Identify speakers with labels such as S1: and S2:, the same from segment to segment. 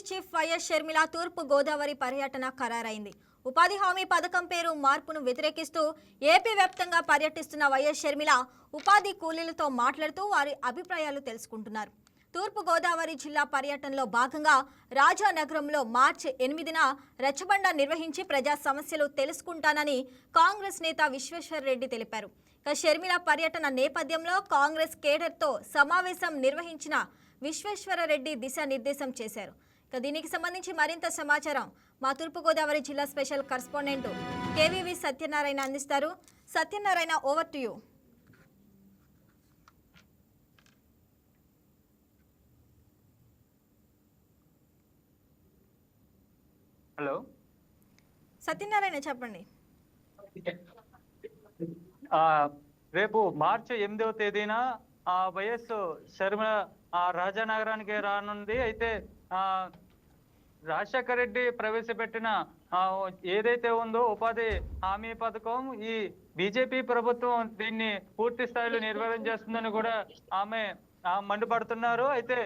S1: Chief YS Sharmila తూర్పు గోదావరి పర్యటన ఖరారైంది. ఉపాధి హామీ పథకం పేరు మార్పును వ్యతిరేకిస్తూ ఏపీ వ్యాప్తంగా పర్యటిస్తున్న వైఎస్ షర్మిల ఉపాధి కూలీలతో మాట్లాడుతూ వారి అభిప్రాయాలు తెలుసుకుంటున్నారు. తూర్పు గోదావరి జిల్లా పర్యటనలో భాగంగా రాజానగరంలో మార్చి 8న రచ్చబండ నిర్వహించి ప్రజా సమస్యలు తెలుసుకుంటానని కాంగ్రెస్ నేత విశ్వేశ్వర్ రెడ్డి తెలిపారు. షర్మిల పర్యటన నేపథ్యంలో కాంగ్రెస్ కేడర్తో సమావేశం నిర్వహించిన విశ్వేశ్వర రెడ్డి దిశానిర్దేశం చేశారు. దీనికి సంబంధించి మరింత సమాచారం మా తూర్పుగోదావరి జిల్లా స్పెషల్ కరెస్పాండెంట్ కేవీవి సత్యనారాయణ అందిస్తారు. Satyanarayana, over to you.
S2: Hello
S1: Satyanarayana, చెప్పండి.
S2: రేపు మార్చి 8వ తేదీన వైఎస్ షర్మిల రాజానగరానికి రానుంది. అయితే రాజశేఖర రెడ్డి ప్రవేశపెట్టిన ఏదైతే ఉందో ఉపాధి హామీ పథకం, ఈ బీజేపీ ప్రభుత్వం దీన్ని పూర్తి స్థాయిలో నిర్వహణ చేస్తుందని కూడా ఆమె మండిపడుతున్నారు. అయితే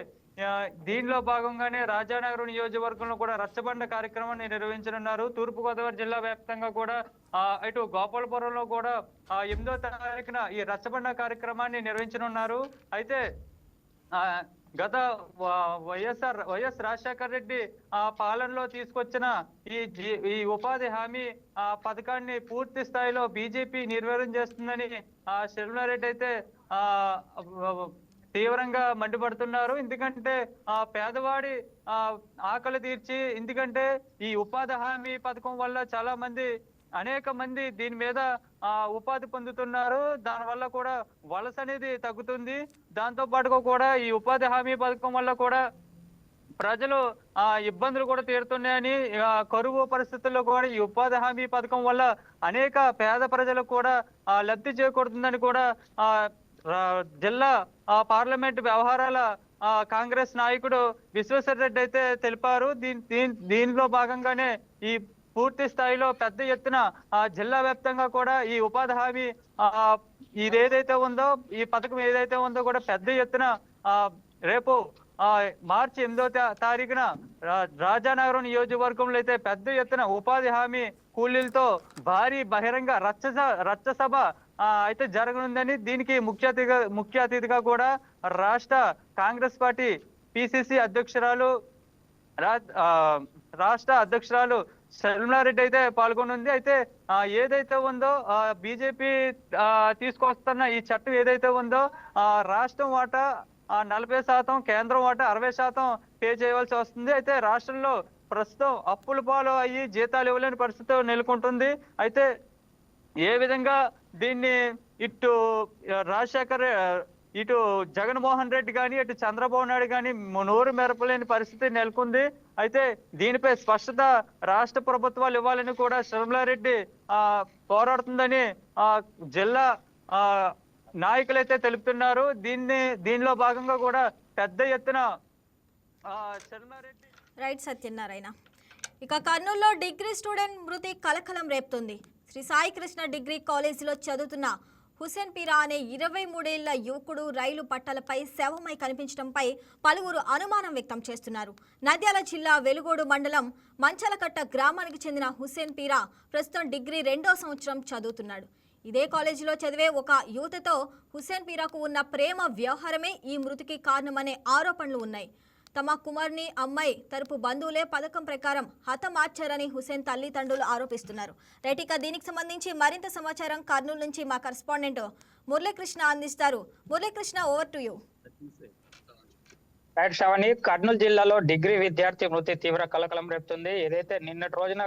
S2: దీనిలో భాగంగానే రాజానగరం నియోజకవర్గంలో కూడా రచ్చబండ కార్యక్రమాన్ని నిర్వహించనున్నారు. తూర్పుగోదావరి జిల్లా వ్యాప్తంగా కూడా ఇటు గోపాలపురంలో కూడా 8వ తారీఖున ఈ రచ్చబండ కార్యక్రమాన్ని నిర్వహించనున్నారు. అయితే గత వైఎస్ రాజశేఖర రెడ్డి పాలనలో తీసుకొచ్చిన ఈ ఉపాధి హామీ పథకాన్ని పూర్తి స్థాయిలో బీజేపీ నిర్వహణ చేస్తుందని షర్మిలా రెడ్డి అయితే తీవ్రంగా మండిపడుతున్నారు. ఎందుకంటే పేదవాడి ఆకలి తీర్చి, ఎందుకంటే ఈ ఉపాధి హామీ పథకం వల్ల చాలా మంది అనేక మంది దీని మీద ఉపాధి పొందుతున్నారు. దానివల్ల కూడా వలస అనేది తగ్గుతుంది. దాంతో పాటుగా కూడా ఈ ఉపాధి హామీ పథకం వల్ల కూడా ప్రజలు ఇబ్బందులు కూడా తీరుతున్నాయని, కరువు పరిస్థితుల్లో కూడా ఈ ఉపాధి హామీ పథకం వల్ల అనేక పేద ప్రజలకు కూడా లబ్ధి చేకూరుతుందని కూడా జిల్లా పార్లమెంట్ వ్యవహారాల కాంగ్రెస్ నాయకుడు విశ్వేశ్వర్ రెడ్డి అయితే తెలిపారు. దీనిలో భాగంగానే ఈ పూర్తి స్థాయిలో పెద్ద ఎత్తున జిల్లా వ్యాప్తంగా కూడా ఈ ఉపాధి హామీ ఇదేదైతే ఉందో, ఈ పథకం ఏదైతే ఉందో కూడా పెద్ద ఎత్తున రేపు మార్చి 8వ తారీఖున రాజానగరం నియోజకవర్గంలో అయితే పెద్ద ఎత్తున ఉపాధి హామీ కూలీలతో భారీ బహిరంగ రచ్చసభ అయితే జరగనుందని, దీనికి ముఖ్య అతిథిగా కూడా రాష్ట్ర కాంగ్రెస్ పార్టీ పిసిసి అధ్యక్షురాలు రాష్ట్ర అధ్యక్షురాలు షర్మిలా రెడ్డి అయితే పాల్గొనుంది. అయితే ఏదైతే ఉందో బీజేపీ తీసుకొస్తున్న ఈ చట్టం ఏదైతే ఉందో రాష్ట్రం వాటా 40%, కేంద్రం వాటా 60% పే చేయవలసి వస్తుంది. అయితే రాష్ట్రంలో ప్రస్తుతం అప్పుల పాలు అయ్యి జీతాలు ఇవ్వలేని పరిస్థితి నెలకొంటుంది. అయితే ఏ విధంగా దీన్ని ఇటు జగన్మోహన్ రెడ్డి కానీ ఇటు చంద్రబాబు నాయుడు కానీ నోరు మెరపలేని పరిస్థితి నెలకొంది. అయితే దీనిపై స్పష్టత రాష్ట్ర ప్రభుత్వాలు ఇవ్వాలని కూడా షర్మిలా రెడ్డి పోరాడుతుందని జిల్లా నాయకులైతే తెలుపుతున్నారు. దీనిలో భాగంగా కూడా పెద్ద ఎత్తున షర్మిలా రెడ్డి.
S1: రైట్ సత్యనారాయణ. కర్నూలులో డిగ్రీ స్టూడెంట్ మృతి కలకలం రేపుతుంది. శ్రీ సాయి కృష్ణ డిగ్రీ కాలేజీలో చదువుతున్న హుసేన్ పీరా అనే 23 ఏళ్ల యువకుడు రైలు పట్టాలపై శవమై కనిపించడంపై పలువురు అనుమానం వ్యక్తం చేస్తున్నారు. నంద్యాల జిల్లా వెలుగోడు మండలం మంచలకట్ట గ్రామానికి చెందిన హుసేన్ పీరా ప్రస్తుతం డిగ్రీ 2వ సంవత్సరం చదువుతున్నాడు. ఇదే కాలేజీలో చదివే ఒక యువతతో హుసేన్ పీరాకు ఉన్న ప్రేమ వ్యవహారమే ఈ మృతికి కారణమనే ఆరోపణలు ఉన్నాయి. తమ కుమార్ని అమ్మాయి తరపు బంధువులే పథకం ప్రకారం హతమార్చారని హుసేన్ తల్లిదండ్రులు ఆరోపిస్తున్నారు. రైట్, దీనికి సంబంధించి మరింత సమాచారం కర్నూలు నుంచి మా కరెస్పాండెంట్ మురళీకృష్ణ అందిస్తారు. Muralikrishna, over to you.
S3: Right Sravani, Kurnool జిల్లాలో డిగ్రీ విద్యార్థి మృతి తీవ్ర కలకలం రేపుతుంది. ఏదైతే నిన్నటి రోజున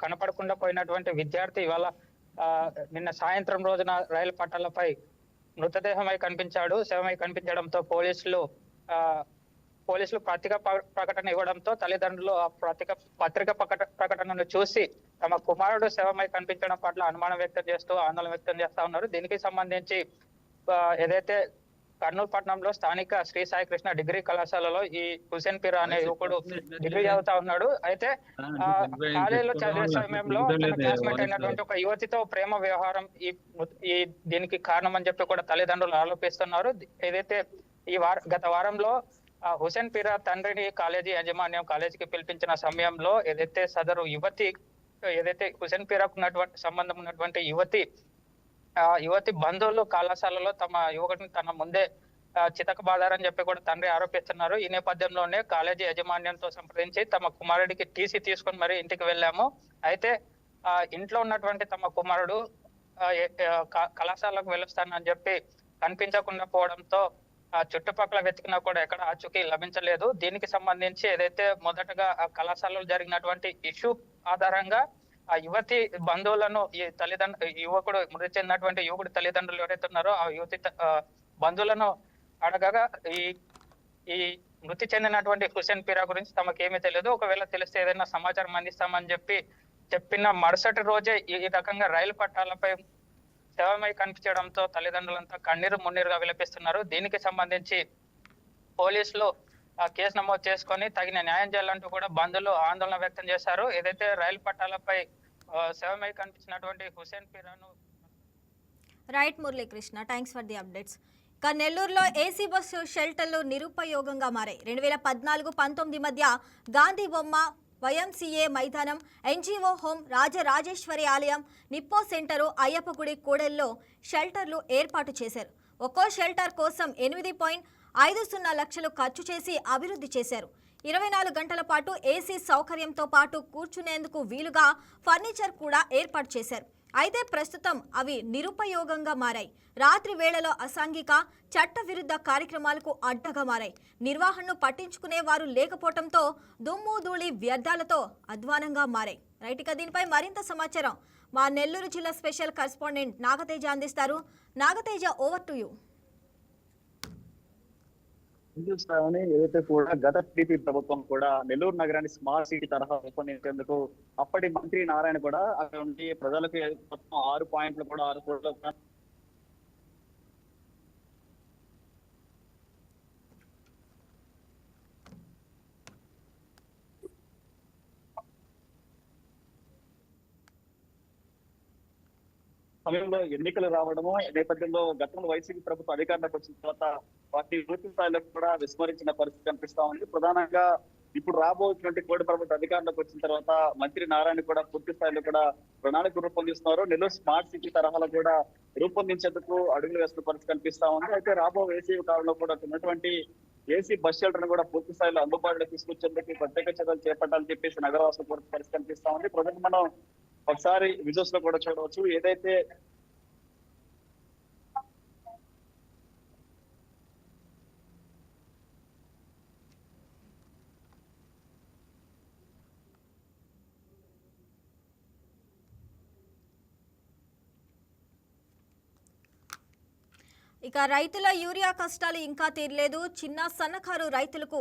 S3: కనపడకుండా పోయినటువంటి విద్యార్థి ఇవాళ నిన్న సాయంత్రం రోజున రైలు పట్టాలపై మృతదేహమై కనిపించాడు. శవమై కనిపించడంతో పోలీసులు పత్రికా ప్రకటన ఇవ్వడంతో తల్లిదండ్రులు ఆ పత్రిక ప్రకటనను చూసి తమ కుమారుడు శవమై కనిపించడం పట్ల అనుమానం వ్యక్తం చేస్తూ ఆందోళన వ్యక్తం చేస్తా ఉన్నారు. దీనికి సంబంధించి ఏదైతే కర్నూలు పట్టణంలో స్థానిక శ్రీ సాయి కృష్ణ డిగ్రీ కళాశాలలో ఈ హుసేన్ పీరా అనే యువకుడు డిగ్రీ చదువుతా ఉన్నాడు. అయితే కాలేజీలో చదివే సమయంలో తన క్లాస్మేట్ అయినటువంటి ఒక యువతితో ప్రేమ వ్యవహారం ఈ దీనికి కారణం అని చెప్పి కూడా తల్లిదండ్రులు ఆరోపిస్తున్నారు. ఏదైతే గత వారంలో హుసేన్ పీరా తండ్రిని కాలేజీ యాజమాన్యం కాలేజీకి పిలిపించిన సమయంలో ఏదైతే సదరు యువతి ఏదైతే హుసేన్ పీరాకు ఉన్నటువంటి సంబంధం ఉన్నటువంటి యువతి బంధువులు కళాశాలలో తమ యువకుడిని తన ముందే చితకబాదారని చెప్పి కూడా తండ్రి ఆరోపిస్తున్నారు. ఈ నేపథ్యంలోనే కాలేజీ యాజమాన్యంతో సంప్రదించి తమ కుమారుడికి టీసీ తీసుకొని మరి ఇంటికి వెళ్ళాము. అయితే ఇంట్లో ఉన్నటువంటి తమ కుమారుడు కళాశాలకు వెళ్ళొస్తానని చెప్పి కనిపించకుండా పోవడంతో చుట్టుపక్కల వెతికినా కూడా ఎక్కడ ఆచూకీ లభించలేదు. దీనికి సంబంధించి ఏదైతే మొదటగా ఆ కళాశాలలో జరిగినటువంటి ఇష్యూ ఆధారంగా ఆ యువతి బంధువులను ఈ యువకుడు మృతి చెందినటువంటి యువకుడి తల్లిదండ్రులు ఎవరైతే ఉన్నారో ఆ యువతి బంధువులను అడగగా ఈ మృతి చెందినటువంటి హుసేన్ పీరా గురించి తమకేమీ తెలియదు, ఒకవేళ తెలిస్తే ఏదైనా సమాచారం అందిస్తామని చెప్పిన మరుసటి రోజే ఈ రకంగా రైలు పట్టాలపై శవమై కనిపించడంతో తల్లిదండ్రులంతా కన్నీరు మున్నీరుగా విలపిస్తున్నారు. దీనికి సంబంధించి పోలీసులు కేసు నమోదు చేసుకొని తగిన న్యాయం చేయాలంటూ కూడా బంధువులు ఆందోళన వ్యక్తం చేశారు. ఏదైతే రైలు పట్టాలపై శవమై కనిపించినటువంటి హుసేన్ పీరాను.
S1: Right Muralikrishna, thanks for the updates. ఇక నెల్లూరులో ఏసీ బస్సు షెల్టర్లు నిరుపయోగంగా మారాయి. 2014-19 మధ్య గాంధీ బొమ్మ, వైఎంసీఏ మైదానం, ఎన్జీఓ హోం, రాజరాజేశ్వరి ఆలయం, నిప్పో సెంటరు, అయ్యప్ప గుడి కూడల్లో షెల్టర్లు ఏర్పాటు చేశారు. ఒక్కో షెల్టర్ కోసం 8.50 లక్షలు ఖర్చు చేసి అభివృద్ధి చేశారు. 24 గంటల పాటు ఏసీ సౌకర్యంతో పాటు కూర్చునేందుకు వీలుగా ఫర్నిచర్ కూడా ఏర్పాటు చేశారు. అయితే ప్రస్తుతం అవి నిరుపయోగంగా మారాయి. రాత్రి వేళలో అసాంఘిక చట్టవిరుద్ధ కార్యక్రమాలకు అడ్డగా మారాయి. నిర్వహణను పట్టించుకునే వారు లేకపోవడంతో దుమ్ము ధూళి వ్యర్థాలతో అధ్వానంగా మారాయి. రైట్, ఇక దీనిపై మరింత సమాచారం మా నెల్లూరు జిల్లా స్పెషల్ కరెస్పాండెంట్ నాగతేజ అందిస్తారు. Nagateja, over to you.
S4: ఏదైతే కూడా గత టీడీపీ ప్రభుత్వం కూడా నెల్లూరు నగరాన్ని స్మార్ట్ సిటీ తరహా రూపొందించేందుకు అప్పటి మంత్రి నారాయణ కూడా అక్కడ ఉండి ప్రజలకు మొత్తం 6 పాయింట్లు కూడా 6 కోట్ల సమయంలో ఎన్నికలు రావడము నేపథ్యంలో గతంలో వైసీపీ ప్రభుత్వం అధికారంలోకి వచ్చిన తర్వాత వాటిని పూర్తి స్థాయిలో కూడా విస్మరించిన పరిస్థితి కనిపిస్తా ఉంది. ప్రధానంగా ఇప్పుడు రాబోతున్నటువంటి కోడి ప్రభుత్వం అధికారంలోకి వచ్చిన తర్వాత మంత్రి నారాయణ కూడా పూర్తి స్థాయిలో కూడా ప్రణాళిక రూపొందిస్తున్నారు. నెల్లూరు స్మార్ట్ సిటీ తరహాలో కూడా రూపొందించేందుకు అడుగులు వేస్తున్న పరిస్థితి కనిపిస్తా ఉంది. అయితే రాబో వేసవి కాలంలో కూడా ఉన్నటువంటి ఏసీ బస్ షెల్టర్ కూడా పూర్తి స్థాయిలో అందుబాటులో తీసుకొచ్చేందుకు ప్రత్యేక చర్యలు చేపట్టాలని చెప్పేసి నగరవాసుల పరిస్థితి కనిపిస్తా ఉంది. ప్రజెంట్ మనం ఒకసారి విజువల్స్ లో కూడా చూడవచ్చు. ఏదైతే
S1: ఇక రైతుల యూరియా కష్టాలు ఇంకా తీరలేదు. చిన్న సన్నకారు రైతులకు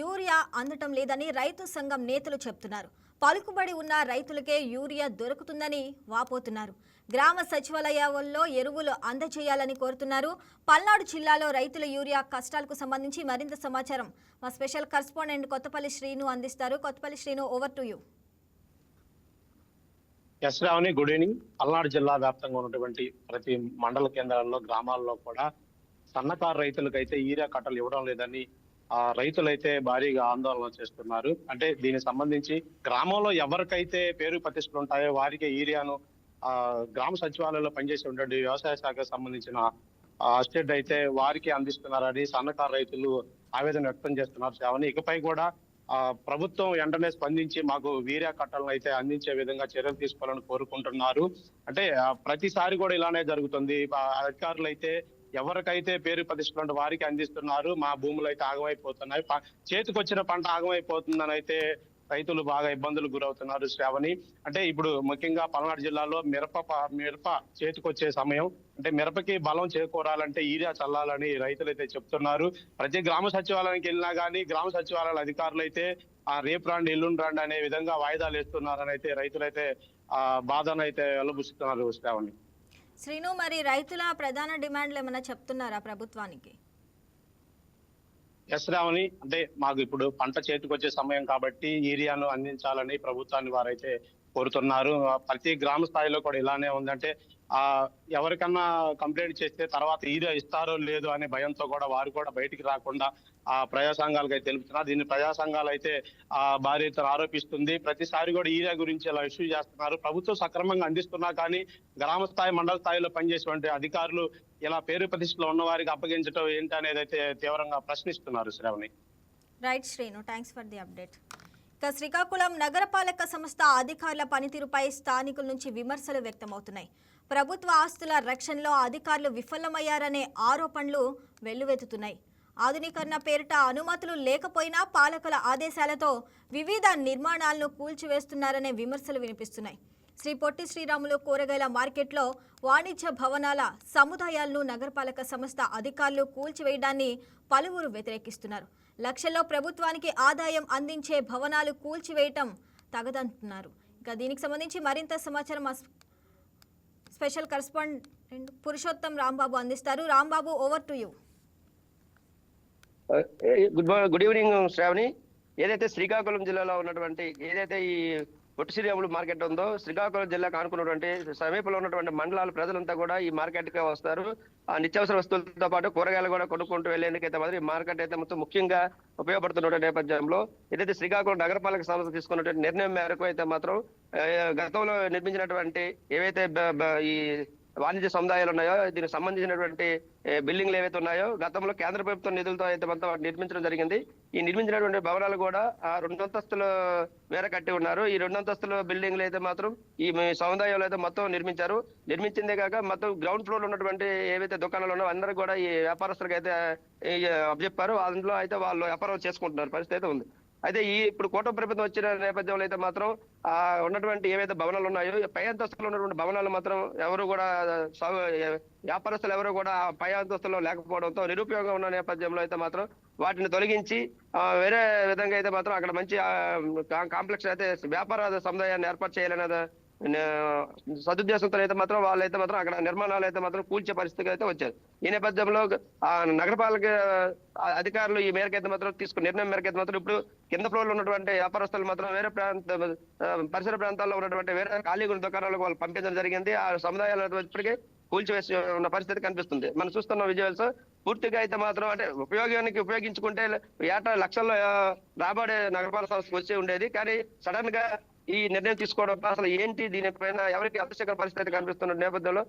S1: యూరియా అందటం లేదని రైతు సంఘం నేతలు చెప్తున్నారు. పలుకుబడి ఉన్న రైతులకే యూరియా దొరుకుతుందని వాపోతున్నారు. గ్రామ సచివాలయాల్లో ఎరువులు అందజేయాలని కోరుతున్నారు. పల్నాడు జిల్లాలో రైతుల యూరియా కష్టాలకు సంబంధించి మరింత సమాచారం మా స్పెషల్ కరెస్పాండెంట్ కొత్తపల్లి శ్రీను అందిస్తారు. Kothapalli Srinu, over to you.
S5: Yashravani, good evening. Palnadu జిల్లా వ్యాప్తంగా ఉన్నటువంటి ప్రతి మండల కేంద్రాల్లో, గ్రామాల్లో కూడా సన్నకారు రైతులకైతే యూరియా కట్టలు ఇవ్వడం లేదని రైతులైతే భారీగా ఆందోళన చేస్తున్నారు. అంటే దీనికి సంబంధించి గ్రామంలో ఎవరికైతే పేరు ప్రతిష్టలు ఉంటాయో వారికి యూరియాను గ్రామ సచివాలయంలో పనిచేసి ఉన్నటువంటి వ్యవసాయ శాఖకు సంబంధించిన అసిస్టెంట్ అయితే వారికి అందిస్తున్నారని సన్నకారు రైతులు ఆవేదన వ్యక్తం చేస్తున్నారు. శ్రావణి, ఇకపై కూడా ప్రభుత్వం వెంటనే స్పందించి మాకు యూరియా కట్టలను అయితే అందించే విధంగా చర్యలు తీసుకోవాలని కోరుకుంటున్నారు. అంటే ప్రతిసారి కూడా ఇలానే జరుగుతుంది. అధికారులు అయితే ఎవరికైతే పేరు ప్రతిష్టలు వారికి అందిస్తున్నారు, మా భూములు అయితే ఆగమైపోతున్నాయి, చేతికొచ్చిన పంట ఆగమైపోతుందని అయితే రైతులు బాగా ఇబ్బందులు గురవుతున్నారు. శ్రావణి, అంటే ఇప్పుడు ముఖ్యంగా పల్నాడు జిల్లాలో మిరప చేతికొచ్చే సమయం. అంటే మిరపకి బలం చేకూరాలంటే యూరియా చల్లాలని రైతులు అయితే చెప్తున్నారు. ప్రతి గ్రామ సచివాలయానికి వెళ్ళినా కానీ గ్రామ సచివాలయాల అధికారులు అయితే రేపు రాండి ఎల్లుండి రాండి అనే విధంగా వాయిదాలు వేస్తున్నారని అయితే రైతులైతే బాధను అయితే వెలుబుస్తున్నారు. శ్రావణి,
S1: శ్రీను, మరి రైతుల ప్రధాన డిమాండ్లు ఏమైనా చెప్తున్నారా ప్రభుత్వానికి?
S5: యశ్రావణి, అంటే మాకు ఇప్పుడు పంట చేతికొచ్చే సమయం కాబట్టి యూరియాను అందించాలని ప్రభుత్వాన్ని వారైతే కోరుతున్నారు. ప్రతి గ్రామ స్థాయిలో కూడా ఇలానే ఉందంటే ఎవరికన్నా కంప్లైంట్ చేస్తే తర్వాత ఈరియా ఇస్తారో లేదో అనే భయంతో కూడా వారు కూడా బయటికి రాకుండా ఆ ప్రజా సంఘాలకు అయితే తెలుపుతున్నారు. దీన్ని ప్రజా సంఘాలు అయితే భారీ ఎత్తున ఆరోపిస్తుంది. ప్రతిసారి కూడా ఈరియా గురించి ఇలా ఇష్యూ చేస్తున్నారు. ప్రభుత్వం సక్రమంగా అందిస్తున్నా కానీ గ్రామ స్థాయి మండల స్థాయిలో పనిచేసేటువంటి అధికారులు ఇలా పేరు ప్రతిష్టలో ఉన్న వారికి అప్పగించడం ఏంటి అనేది అయితే తీవ్రంగా ప్రశ్నిస్తున్నారు. Sravani.
S1: Right Srinu, thanks for the update. ఇక శ్రీకాకుళం నగరపాలక సంస్థ అధికారుల పనితీరుపై స్థానికుల నుంచి విమర్శలు వ్యక్తమవుతున్నాయి. ప్రభుత్వ ఆస్తుల రక్షణలో అధికారులు విఫలమయ్యారనే ఆరోపణలు వెల్లువెత్తుతున్నాయి. ఆధునీకరణ పేరిట అనుమతులు లేకపోయినా పాలకుల ఆదేశాలతో వివిధ నిర్మాణాలను కూల్చివేస్తున్నారనే విమర్శలు వినిపిస్తున్నాయి. శ్రీ పొట్టి శ్రీరాములు కూరగాయల మార్కెట్లో వాణిజ్య భవనాల సముదాయాలను నగరపాలక సంస్థ అధికారులు కూల్చివేయడాన్ని పలువురు వ్యతిరేకిస్తున్నారు. లక్షల్లో ప్రభుత్వానికి ఆదాయం అందించే భవనాలు కూల్చివేయటం తగదంటున్నారు. ఇక దీనికి సంబంధించి మరింత సమాచారం మా స్పెషల్ కరెస్పాండెంట్ పురుషోత్తం రాంబాబు అందిస్తారు. Rambabu, over to you.
S6: Good evening Sravani. ఏదైతే శ్రీకాకుళం జిల్లాలో ఉన్నటువంటి ఏదైతే ఈ పొట్టి శ్రీరాములు మార్కెట్ ఉందో, శ్రీకాకుళం జిల్లాకు ఆనుకున్నటువంటి సమీపంలో ఉన్నటువంటి మండలాల ప్రజలంతా కూడా ఈ మార్కెట్ కి వస్తారు. ఆ నిత్యావసర వస్తువులతో పాటు కూరగాయలు కూడా కొనుక్కుంటూ వెళ్లేందుకైతే మాత్రం ఈ మార్కెట్ అయితే మొత్తం ముఖ్యంగా ఉపయోగపడుతున్న నేపథ్యంలో ఏదైతే శ్రీకాకుళం నగరపాలక సంస్థ తీసుకున్నటువంటి నిర్ణయం మేరకు అయితే మాత్రం గతంలో నిర్మించినటువంటి ఏవైతే ఈ వాణిజ్య సముదాయాలు ఉన్నాయో, దీనికి సంబంధించినటువంటి బిల్డింగ్లు ఏవైతే ఉన్నాయో గతంలో కేంద్ర ప్రభుత్వం నిధులతో అయితే మొత్తం నిర్మించడం జరిగింది. ఈ నిర్మించినటువంటి భవనాలు కూడా 2 అంతస్తుల మేర కట్టి ఉన్నారు. ఈ 2 అంతస్తుల బిల్డింగ్లు అయితే మాత్రం ఈ సముదాయాలు అయితే మొత్తం నిర్మించారు. నిర్మించిందే కాక మొత్తం గ్రౌండ్ ఫ్లోర్ ఏవైతే ఏవైతే దుకాణాలు ఉన్నాయో అందరూ కూడా ఈ వ్యాపారస్తులకు అయితే అప్పచెప్పారు. అందులో అయితే వాళ్ళు వ్యాపారం చేసుకుంటున్నారు పరిస్థితి అయితే ఉంది. అయితే ఇప్పుడు కూటమి ప్రభుత్వం వచ్చిన నేపథ్యంలో అయితే మాత్రం ఉన్నటువంటి ఏవైతే భవనాలు ఉన్నాయో పై అంతస్తులో ఉన్నటువంటి భవనాలు మాత్రం ఎవరు కూడా వ్యాపారస్తులు ఎవరు కూడా పై అంతస్తులో లేకపోవడంతో నిరుపయోగం ఉన్న నేపథ్యంలో అయితే మాత్రం వాటిని తొలగించి వేరే విధంగా అయితే మాత్రం అక్కడ మంచి కాంప్లెక్స్ అయితే వ్యాపార సముదాయాన్ని ఏర్పాటు చేయాలనేది సదుద్దేశంతో అయితే మాత్రం వాళ్ళైతే మాత్రం అక్కడ నిర్మాణాలు అయితే మాత్రం కూల్చే పరిస్థితికి అయితే వచ్చారు. ఈ నేపథ్యంలో నగరపాలక అధికారులు ఈ మేరకు అయితే మాత్రం తీసుకున్న నిర్ణయం మేరకు అయితే మాత్రం ఇప్పుడు కింద ఫ్లోర్ లో ఉన్నటువంటి వ్యాపారస్తులు మాత్రం వేరే పరిసర ప్రాంతాల్లో ఉన్నటువంటి వేరే ఖాళీగా ఉన్న దుకాణాలకు వాళ్ళు పంపించడం జరిగింది. ఆ సముదాయాలు ఇప్పటికే కూల్చివేసి ఉన్న పరిస్థితి కనిపిస్తుంది. మనం చూస్తున్న విజువల్స్ పూర్తిగా అయితే మాత్రం అంటే ఉపయోగించుకుంటే ఏటా లక్షల్లో రాబడే నగరపాలక సంస్థకు వచ్చి ఉండేది. కానీ సడన్ గా ఈ నిర్ణయం తీసుకోవడం అసలు ఏంటి, దీనిపైన ఎవరికి అత్యవసర పరిస్థితి కనిపిస్తున్న నేపథ్యంలో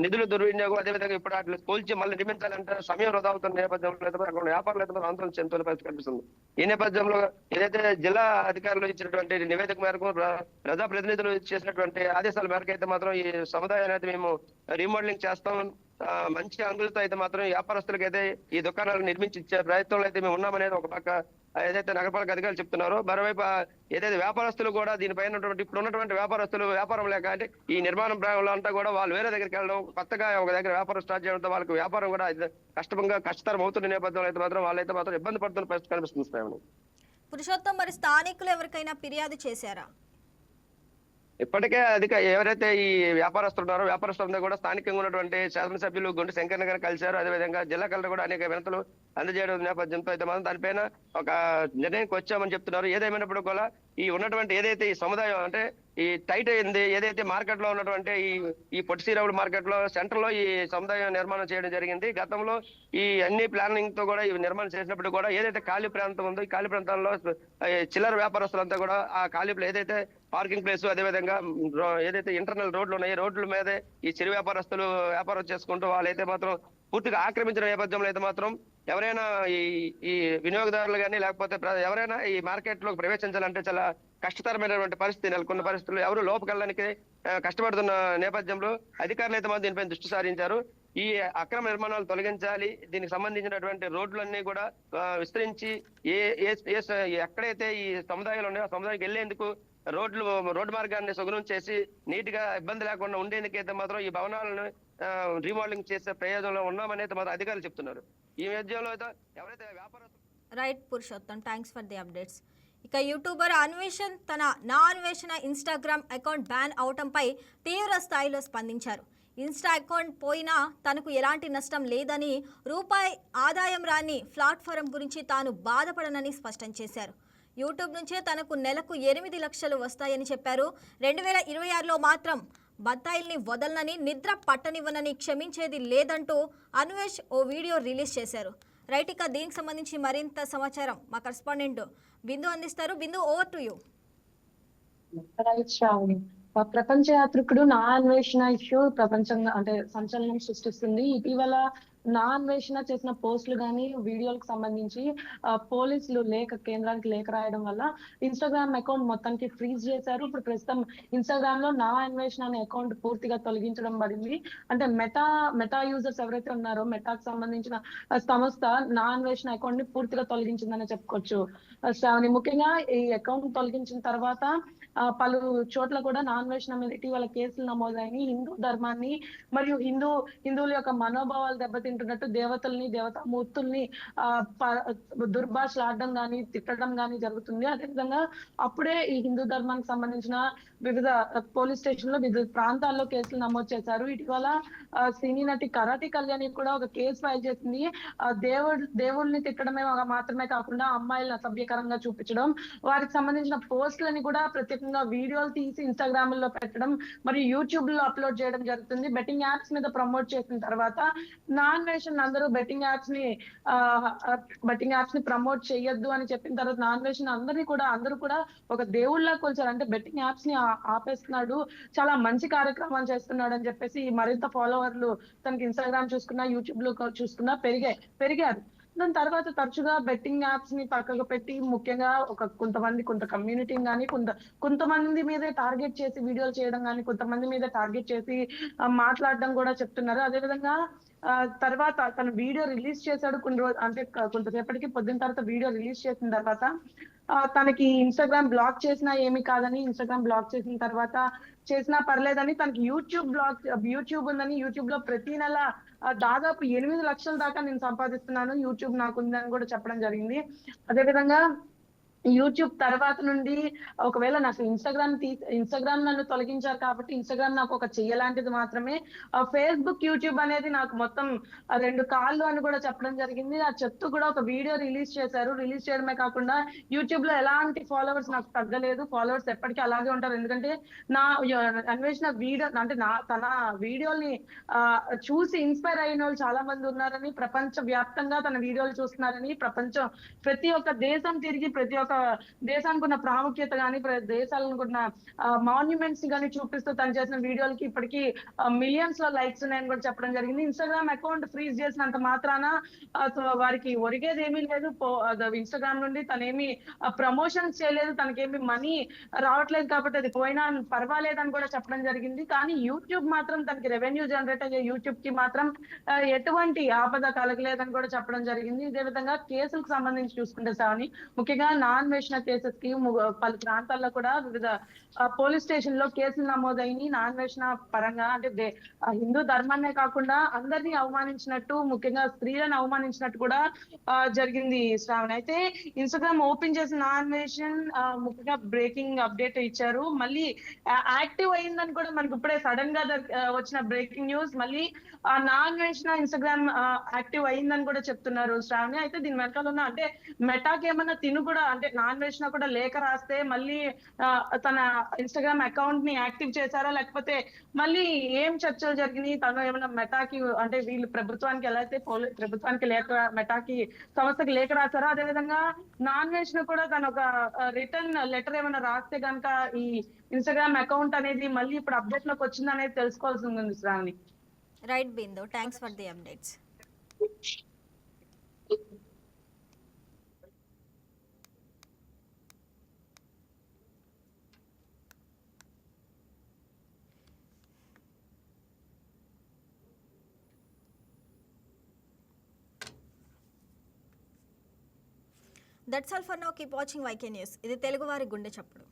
S6: నిధులు దుర్వినియోగం, అదేవిధంగా ఇప్పుడు అట్లా కోల్చి మళ్ళీ నిర్మించాలంటే సమయం వృధా అవుతున్న నేపథ్యంలో అక్కడ వ్యాపారులు అయితే ఆందోళన చెందుతున్న పరిస్థితి కనిపిస్తుంది. ఈ నేపథ్యంలో ఏదైతే జిల్లా అధికారులు ఇచ్చినటువంటి నివేదిక మేరకు ప్రజాప్రతినిధులు చేసినటువంటి ఆదేశాల మేరకు అయితే మాత్రం ఈ సముదాయాన్ని అయితే మేము రీమోడలింగ్ చేస్తాం, మంచి అంగులతో అయితే మాత్రం వ్యాపారస్తులకు అయితే ఈ దుకాణాలు నిర్మించి ఇచ్చే ప్రయత్నంలో అయితే మేము ఉన్నామనేది ఒక పక్క ఏదైతే నగరపాలక అధికారులు చెప్తున్నారో, మరోవైపు ఏదైతే వ్యాపారస్తులు కూడా దీనిపైన ఇప్పుడు ఉన్నటువంటి వ్యాపారస్తులు వ్యాపారం లేక అంటే ఈ నిర్మాణం ప్రాంగంలో అంతా కూడా వాళ్ళు వేరే దగ్గరికి వెళ్ళడం, కొత్తగా ఒక దగ్గర వ్యాపారం స్టార్ట్ చేయడంతో వాళ్ళకి వ్యాపారం కూడా కష్టతరం అవుతున్న నేపథ్యంలో అయితే మాత్రం వాళ్ళైతే మాత్రం ఇబ్బంది పడుతున్న పరిస్థితి కనిపిస్తుంది.
S1: పురుషోత్తం, మరి స్థానికులు ఎవరికైనా ఫిర్యాదు చేశారా?
S6: ఇప్పటికే ఎవరైతే ఈ వ్యాపారస్తులు ఉన్నారో వ్యాపారస్తులంతా కూడా స్థానికంగా ఉన్నటువంటి శాసనసభ్యులు గుంటి శంకరన్న గారు కలిశారు. అదేవిధంగా జిల్లా కలెక్టర్ కూడా అనేక వినతులు అందజేయడం నేపథ్యంతో అయితే మాత్రం దానిపైన ఒక నిర్ణయానికి వచ్చామని చెప్తున్నారు. ఏదేమైనప్పుడు కూడా ఈ ఉన్నటువంటి ఏదైతే ఈ సముదాయం అంటే ఈ టైట్ అయింది, ఏదైతే మార్కెట్ లో ఉన్నటువంటి ఈ పొట్టి శ్రీరాములు మార్కెట్ లో సెంటర్ లో ఈ సముదాయం నిర్మాణం చేయడం జరిగింది. గతంలో ఈ అన్ని ప్లానింగ్ తో కూడా ఈ నిర్మాణం చేసినప్పుడు కూడా ఏదైతే ఖాళీ ప్రాంతం ఉందో ఈ ఖాళీ ప్రాంతాల్లో చిల్లర వ్యాపారస్తులంతా కూడా ఆ ఖాళీ ఏదైతే పార్కింగ్ ప్లేస్, అదేవిధంగా ఏదైతే ఇంటర్నల్ రోడ్లు ఉన్నాయి రోడ్ల మీదే ఈ చిరు వ్యాపారస్తులు వ్యాపారం చేసుకుంటూ వాళ్ళైతే మాత్రం పూర్తిగా ఆక్రమించిన నేపథ్యంలో అయితే మాత్రం ఎవరైనా ఈ వినియోగదారులు కానీ లేకపోతే ఎవరైనా ఈ మార్కెట్ లో ప్రవేశించాలంటే చాలా కష్టతరమైనటువంటి పరిస్థితి నెలకొన్న పరిస్థితులు ఎవరు లోపకెళ్ళడానికి కష్టపడుతున్న నేపథ్యంలో అధికారులు అయితే మాత్రం దీనిపై దృష్టి సారించారు. ఈ అక్రమ నిర్మాణాలు తొలగించాలి, దీనికి సంబంధించినటువంటి రోడ్లన్నీ కూడా విస్తరించి ఎక్కడైతే ఈ సముదాయాలు ఉన్నాయో ఆ సముదాయానికి వెళ్లేందుకు రోడ్డు మార్గాన్ని సుగమం చేసి నీట్ గా ఇబ్బంది లేకుండా ఉండేందుకైతే మాత్రం ఈ భవనాలను రీమోడలింగ్ చేసే ప్రయోజనంలో ఉన్నామనేది మాత్రం అధికారులు చెప్తున్నారు. ఈ మధ్యలో ఎవరైతే వ్యాపారస్తులు
S1: right Purushottam, thanks for the updates. ఇక యూట్యూబర్ అన్వేషణ్ తన నా అన్వేషణ ఇన్స్టాగ్రామ్ అకౌంట్ బ్యాన్ అవటంపై తీవ్ర స్థాయిలో స్పందించారు. ఇన్స్టా అకౌంట్ పోయినా తనకు ఎలాంటి నష్టం లేదని, రూపాయి ఆదాయం రాని ప్లాట్ఫారం గురించి తాను బాధపడనని స్పష్టం చేశారు. యూట్యూబ్ నుంచే తనకు నెలకు 8 లక్షలు వస్తాయని చెప్పారు. 2026లో మాత్రం బత్తాయిల్ని వదలనని, నిద్ర పట్టనివ్వనని, క్షమించేది లేదంటూ అన్వేష్ ఓ వీడియో రిలీజ్ చేశారు. రైట్, ఇక దీనికి సంబంధించి మరింత సమాచారం మా కరెస్పాండెంట్ బిందు అందిస్తారు. బిందు, ఓవర్ టు యూ.
S7: శ్రావణి, ప్రపంచ యాత్రికుడు నా అన్వేషణ ఇష్యూ ప్రపంచంగా అంటే సంచలనం సృష్టిస్తుంది. ఇటీవల నా అన్వేషణ చేసిన పోస్టులు కానీ వీడియోలకు సంబంధించి పోలీసులు కేంద్రానికి లేఖ రాయడం వల్ల ఇన్స్టాగ్రామ్ అకౌంట్ మొత్తానికి ఫ్రీజ్ చేశారు. ఇప్పుడు ప్రస్తుతం ఇన్స్టాగ్రామ్ లో నా అన్వేషణ అనే అకౌంట్ పూర్తిగా తొలగించడం పడింది. అంటే మెటా యూజర్స్ ఎవరైతే ఉన్నారో మెటాకు సంబంధించిన సంస్థ నా అన్వేషణ అకౌంట్ ని పూర్తిగా తొలగించిందని చెప్పుకోవచ్చు. శ్రావణి, ముఖ్యంగా ఈ అకౌంట్ తొలగించిన తర్వాత పలు చోట్ల కూడా నా అన్వేషణ మీద ఇటీవల కేసులు నమోదైన హిందూ ధర్మాన్ని మరియు హిందువుల యొక్క మనోభావాలు దెబ్బతింటున్నట్టు దేవతల్ని, దేవతామూర్తుల్ని దుర్భాషలాడడం గాని, తిట్టడం గాని జరుగుతుంది. అదేవిధంగా అప్పుడే ఈ హిందూ ధర్మానికి సంబంధించిన వివిధ పోలీస్ స్టేషన్ లో వివిధ ప్రాంతాల్లో కేసులు నమోదు చేశారు. ఇటీవల సినీ నటి కరాటి కళ్యాణి కూడా ఒక కేసు ఫైల్ చేసింది. దేవుళ్ళని తిట్టడమే మాత్రమే కాకుండా అమ్మాయిలను అసభ్యకరంగా చూపించడం, వారికి సంబంధించిన పోస్టులని కూడా ప్రత్యేకంగా వీడియోలు తీసి ఇన్స్టాగ్రామ్ లో పెట్టడం మరియు యూట్యూబ్ లో అప్లోడ్ చేయడం జరుగుతుంది. బెట్టింగ్ యాప్స్ మీద ప్రమోట్ చేసిన తర్వాత నా అన్వేషణ అందరూ బెట్టింగ్ యాప్స్ ని ప్రమోట్ చేయొద్దు అని చెప్పిన తర్వాత నా అన్వేషణ అందరూ కూడా ఒక దేవుళ్ళ కొలిచారు. అంటే బెట్టింగ్ యాప్స్ ని ఆపేస్తున్నాడు, చాలా మంచి కార్యక్రమాలు చేస్తున్నాడు అని చెప్పేసి మరింత ఫాలోవర్లు తనకి ఇన్స్టాగ్రామ్ చూసుకున్నా, యూట్యూబ్ లో చూసుకున్నా పెరిగారు. దాని తర్వాత తరచుగా బెట్టింగ్ యాప్స్ ని పక్కకు పెట్టి ముఖ్యంగా కొంత కమ్యూనిటీని కానీ కొంతమంది మీదే టార్గెట్ చేసి వీడియోలు చేయడం కానీ, కొంతమంది మీద టార్గెట్ చేసి మాట్లాడడం కూడా చెప్తున్నారు. అదేవిధంగా తర్వాత తను వీడియో రిలీజ్ చేశాడు కొంతసేపటికి పొద్దున్న తర్వాత వీడియో రిలీజ్ చేసిన తర్వాత తనకి ఇన్స్టాగ్రామ్ బ్లాక్ చేసినా ఏమి కాదని, ఇన్స్టాగ్రామ్ బ్లాక్ చేసిన తర్వాత చేసినా పర్లేదని, తనకి యూట్యూబ్ ఉందని, యూట్యూబ్ లో ప్రతి నెల దాదాపు 8 లక్షల దాకా నేను సంపాదిస్తున్నాను, యూట్యూబ్ నాకు ఉందని కూడా చెప్పడం జరిగింది. అదేవిధంగా యూట్యూబ్ తర్వాత నుండి ఒకవేళ నాకు ఇన్స్టాగ్రామ్ నన్ను తొలగించారు కాబట్టి ఇన్స్టాగ్రామ్ నాకు ఒక చెయ్యలాంటిది మాత్రమే, ఫేస్బుక్, యూట్యూబ్ అనేది నాకు మొత్తం 2 కాళ్ళు అని కూడా చెప్పడం జరిగింది. ఆ చెప్తూ కూడా ఒక వీడియో రిలీజ్ చేశారు. రిలీజ్ చేయడమే కాకుండా యూట్యూబ్ లో ఎలాంటి ఫాలోవర్స్ నాకు తగ్గలేదు, ఫాలోవర్స్ ఎప్పటికీ అలాగే ఉంటారు. ఎందుకంటే నా అన్వేషణ వీడియో అంటే తన వీడియోని చూసి ఇన్స్పైర్ అయిన వాళ్ళు చాలా మంది ఉన్నారని, ప్రపంచ వ్యాప్తంగా తన వీడియోలు చూస్తున్నారని, ప్రతి ఒక్క దేశం తిరిగి ప్రతి ఒక్క దేశానికి ఉన్న ప్రాముఖ్యత కానీ, దేశాలకు ఉన్న మాన్యుమెంట్స్ కానీ చూపిస్తూ తను చేసిన వీడియోలకి ఇప్పటికీ మిలియన్స్ లో లైక్స్ ఉన్నాయని కూడా చెప్పడం జరిగింది. ఇన్స్టాగ్రామ్ అకౌంట్ ఫ్రీజ్ చేసినంత మాత్రాన వారికి ఒరిగేది ఏమీ లేదు. ఇన్స్టాగ్రామ్ నుండి తనేమి ప్రమోషన్స్ చేయలేదు, తనకేమి మనీ రావట్లేదు కాబట్టి అది పోయినా పర్వాలేదని కూడా చెప్పడం జరిగింది. కానీ యూట్యూబ్ మాత్రం తనకి రెవెన్యూ జనరేట్ అయ్యే యూట్యూబ్ కి మాత్రం ఎటువంటి ఆపద కలగలేదని కూడా చెప్పడం జరిగింది. ఇదే విధంగా కేసులకు సంబంధించి చూసుకుంటే శ్రావణి, ముఖ్యంగా అన్వేషణ కేసెస్ కి పలు ప్రాంతాల్లో కూడా వివిధ పోలీస్ స్టేషన్ లో కేసులు నమోదైన అన్వేషణ పరంగా అంటే హిందూ ధర్మాన్నే కాకుండా అందరినీ అవమానించినట్టు, ముఖ్యంగా స్త్రీలను అవమానించినట్టు కూడా జరిగింది శ్రావణి. అయితే ఇన్స్టాగ్రామ్ ఓపెన్ చేసిన అన్వేషణ ముఖ్యంగా బ్రేకింగ్ అప్డేట్ ఇచ్చారు. మళ్ళీ యాక్టివ్ అయిందని కూడా మనకి ఇప్పుడే సడన్ గా వచ్చిన బ్రేకింగ్ న్యూస్. మళ్ళీ నా అన్వేషణ ఇన్స్టాగ్రామ్ యాక్టివ్ అయిందని కూడా చెప్తున్నారు శ్రావణి. అయితే దీని వెనకాల ఉన్న అంటే మెటాకి ఏమన్నా కూడా అంటే నా అన్వేషణ కూడా లేఖ రాస్తే మళ్ళీ తన ఇన్స్టాగ్రామ్ అకౌంట్ ని యాక్టివ్ చేశారా, లేకపోతే మళ్ళీ ఏం చర్చలు జరిగినాయి, తను ఏమైనా మెటాకి అంటే వీళ్ళు ప్రభుత్వానికి ఎలా అయితే ప్రభుత్వానికి మెటాకి సంస్థకి లేఖ రాశారో అదేవిధంగా నా అన్వేషణ కూడా తను ఒక రిటర్న్ లెటర్ ఏమైనా రాస్తే కనుక ఈ ఇన్స్టాగ్రామ్ అకౌంట్ అనేది మళ్ళీ ఇప్పుడు అప్డేట్ లోకి వచ్చింది అనేది తెలుసుకోవాల్సి ఉంది Sravani.
S1: Right Bindu, thanks for the updates. That's all for now. Keep watching YK News. ఇది తెలుగువారి గుండె చప్పుడు.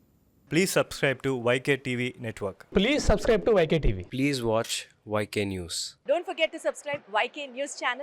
S8: Please subscribe to YK TV network.
S9: Please subscribe to YK TV.
S10: Please watch YK News.
S11: Don't forget to subscribe YK News channel